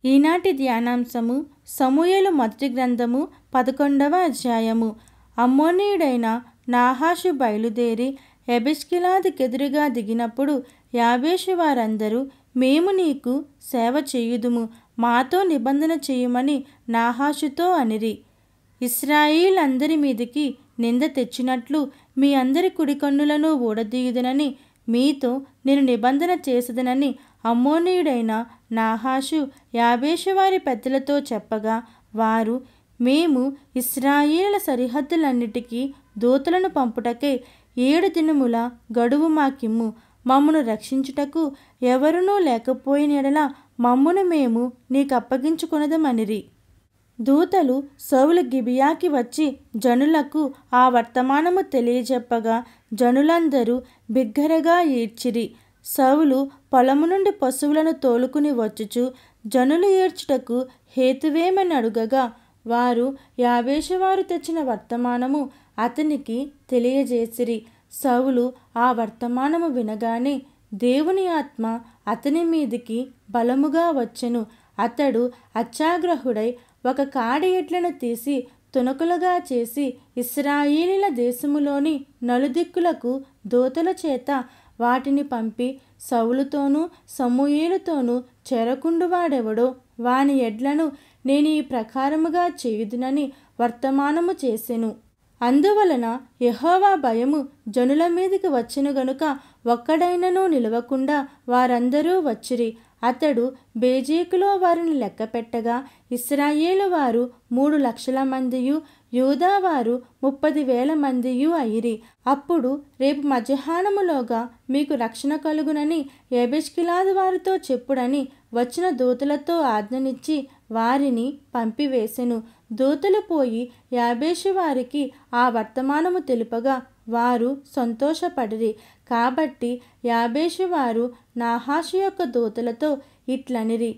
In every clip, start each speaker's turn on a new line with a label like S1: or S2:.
S1: ఈనాటి ధ్యానాంశము సమూయేలు మొదటి గ్రంథము 11వ అధ్యాయము. అమ్మోనీయుడైన నాహాషు బయలుదేరి యబెష్గిలాదుకెదురుగా దిగినప్పుడు యాబేషు వారందరూ మేము నీకు సేవ చేయుదుము, మాతో నిబంధన చేయుమని నాహాషుతో అనిరి. ఇశ్రాయేలందరి మీదికి నింద తెచ్చినట్లు మీ అందరి కుడికన్నులను ఊడదీయుదునని మీతో నేను నిబంధన చేసేదనని అమ్మోనీయుడైన నాహాషు యాబేషు వారి పెద్దలతో చెప్పగా, వారు మేము ఇశ్రాయేలుల సరిహద్దులన్నిటికీ దూతలను పంపుటకై 7 దినముల గడువు మాకిమ్ము, మమ్మను రక్షించుటకు ఎవరునూ లేకపోయిన యెడల మమ్మును మేము నీకప్పగించుకొనదమనిరి. దూతలు సౌలు గిబియాకి వచ్చి జనులకు ఆ వర్తమానము తెలియజెప్పగా జనులందరూ బిగ్గరగా ఏడ్చిరి. సౌలు పొలము నుండి పశువులను తోలుకుని వచ్చుచు జనులు ఏడ్చుటకు హేతువేమని అడుగగా, వారు యాబేషు వారు తెచ్చిన వర్తమానము అతనికి తెలియజేసిరి. సౌలు ఆ వర్తమానము వినగానే దేవుని ఆత్మ అతని మీదికి బలముగా వచ్చెను. అతడు అత్యాగ్రహుడై ఒక కాడి ఎడ్లను తీసి తునకలుగా చేసి ఇశ్రాయేలీల దేశములోని నలుదిక్కులకు దూతల చేత వాటిని పంపి సౌలుతోనూ సమూయేలుతోనూ చెరకుండువాడెవడో వాని ఎడ్లను నేను ఈ ప్రకారముగా చేయుదునని వర్తమానము చేసెను. అందువలన యెహోవా భయము జనుల మీదికి వచ్చెను గనుక ఒక్కడైనను నిలవకుండా వారందరూ వచ్చిరి. అతడు బేజేకులో వారిని లెక్కపెట్టగా ఇశ్రాయేలు వారు 3 లక్షల మందియు యూదా వారు 30,000 మందియు అయిరి. అప్పుడు రేపు మధ్యాహ్నములోగా మీకు రక్షణ కలుగునని యబెష్గిలాదు వారితో చెప్పుడని వచ్చిన దూతలతో ఆజ్ఞనిచ్చి వారిని పంపివేసెను. దూతలు పోయి యాబేషు వారికి ఆ వర్తమానము తెలుపగా వారు సంతోషపడిరి. కాబట్టి యాబేషు వారు నాహాషు యొక్క దూతలతో ఇట్లనిరి,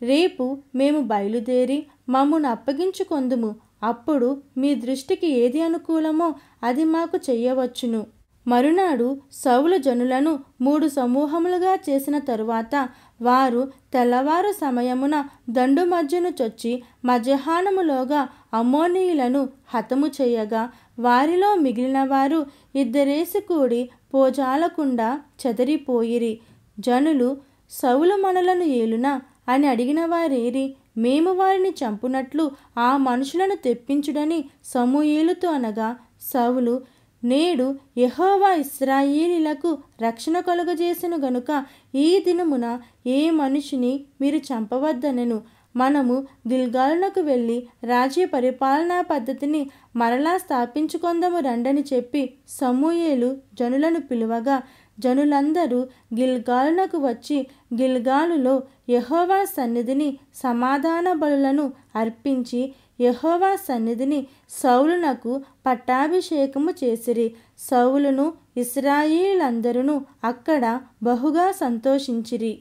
S1: రేపు మేము బయలుదేరి మమ్మును అప్పగించుకొందుము. అప్పుడు మీ దృష్టికి ఏది అనుకూలమో అది మాకు చెయ్యవచ్చును. మరునాడు సౌలు జనులను 3 సమూహములుగా చేసిన తరువాత వారు తెల్లవారు సమయమున దండు మధ్యను చొచ్చి మధ్యాహ్నములోగా అమ్మోనీయులను హతము చేయగా వారిలో మిగిలిన వారు 2 కూడి పోజాలకుండా చెదరిపోయిరి. జనులు సౌలు మనలను ఏలునా అని అడిగిన వారేరి, మేము వారిని చంపునట్లు ఆ మనుషులను తెప్పించుడని సమూయేలుతో అనగా, సౌలు నేడు యెహోవా ఇశ్రాయేలీలకు రక్షణ కలుగజేసెను గనుక ఈ దినమున ఏ మనిషిని మీరు చంపవద్దనెను. మనము గిల్గాలునకు వెళ్ళి రాజ్య పరిపాలనా పద్ధతిని మరలా స్థాపించుకొందము రండని చెప్పి సమూయేలు జనులను పిలువగా జనులందరూ గిల్గాలునకు వచ్చి గిల్గాలులో యెహోవా సన్నిధిని సమాధాన బలులను అర్పించి యెహోవా సన్నిధిని సౌలునకు పట్టాభిషేకము చేసిరి. సౌలును ఇశ్రాయేలీలందరూ అక్కడ బహుగా సంతోషించిరి.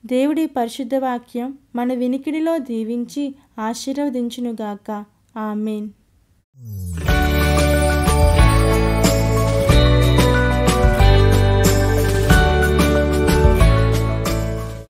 S1: దేవుడి పరిశుద్ధ వాక్యం మన వినికిడిలో దీవించి ఆశీర్వదించునుగాక. ఆమేన్.